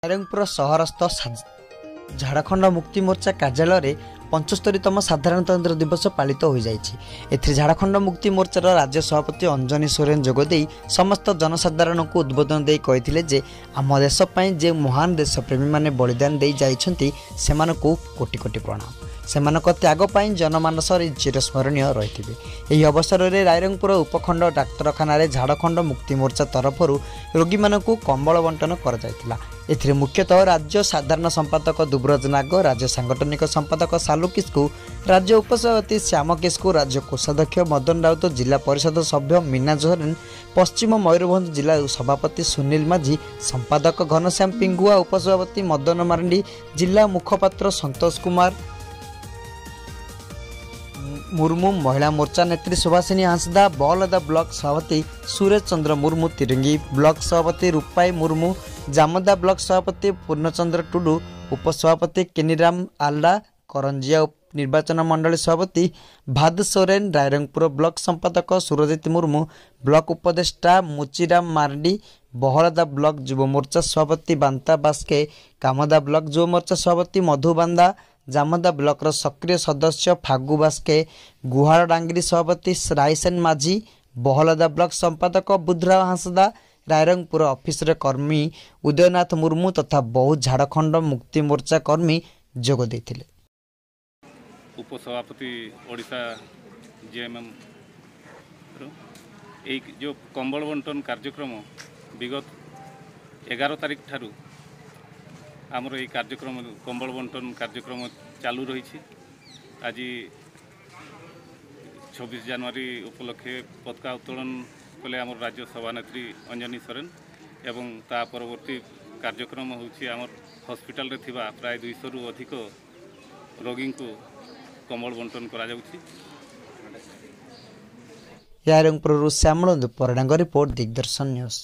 नारायणपुर सहरस्थ झारखंड मुक्ति मोर्चा कार्यालय 75तम साधारणतंत्र दिवस पालित हो जाए। झारखंड मुक्ति मोर्चार राज्य सभापति अंजनी सोरेन जोगदे समस्त जनसाधारण को उद्बोधन दे कहते जे आम देशपाई जे महान देशप्रेमी माने बलिदान दे जाइछंती सेमानकु कोटि कोटि प्रणाम। सेमानक त्याग पाई जनमानस चिरस्मरणीय रही। यह अवसर में रायरंगपुर उपखंड डाक्तरखाना झारखंड मुक्ति मोर्चा तरफ रोगी मानकु कंबल बंटन कर जायतिला। एथिरे मुख्यतः राज्य साधारण संपादक दुब्रज नाग, राज्य सांगठनिक संपादक सालू किस्कु, राज्य उपसभापति श्याम किस्कु, राज्य कोषाध्यक्ष मदन राउत, जिला परिषद सभ्य मीना जोहरेन, पश्चिम मयूरभंज जिला सभापति सुनील माझी, संपादक घनश्याम पिंगुआ, उपसभापति मदन मारंडी, जिला मुखपात्र संतोष कुमार मुर्मू, महिला मोर्चा नेत्री सुभाषिनी हांसदा, बहलदा ब्लॉक सभापति सुरेश चंद्र मुर्मू, तिरंगी ब्लॉक सभापति रूपाई मुर्मू, जामदा ब्लॉक सभापति पूर्णचंद्र टुडू, उपसभापति केनीराम आल्डा, करंजिया निर्वाचन मंडली सभापति भाद सोरेन, रायरंगपुर ब्लॉक संपादक सुरजित मुर्मू, ब्लॉक उपदेष्टा मुचिराम मार्डी, बहलदा ब्लॉक युव मोर्चा सभापति बांता बास्के, कामदा ब्लॉक युव मोर्चा सभापति मधु बांदा, जामदा ब्लॉक सक्रिय सदस्य फागु बास्के, गुहार डांगरी सभापति रायसेन माझी, बहलदा ब्लॉक संपादक बुधराव हांसदा, रायरंगपुर ऑफिस कर्मी उदयनाथ मुर्मू तथा बहु झारखंड मुक्ति मोर्चा कर्मी जोग देथिले। उपसभापति ओडिशा जेएमएम एक जो कंबल बंटन कार्यक्रम विगत 11 तारिख ठारू आमर ये कार्यक्रम कंबल बंटन कार्यक्रम चालू रही। आज 26 जनवरी उपलक्षे पताका उत्तोलन कले आम राज्य सभानेत्री अंजनी सोरेन एवं ता परवर्ती कार्यक्रम होछि आमर हॉस्पिटल रे थिबा प्राय 200 रु अधिक रोगी को कंबल बंटन करा जाउछि। रायरंगपुर श्यामल परिणाम रिपोर्ट दिग्दर्शन न्यूज।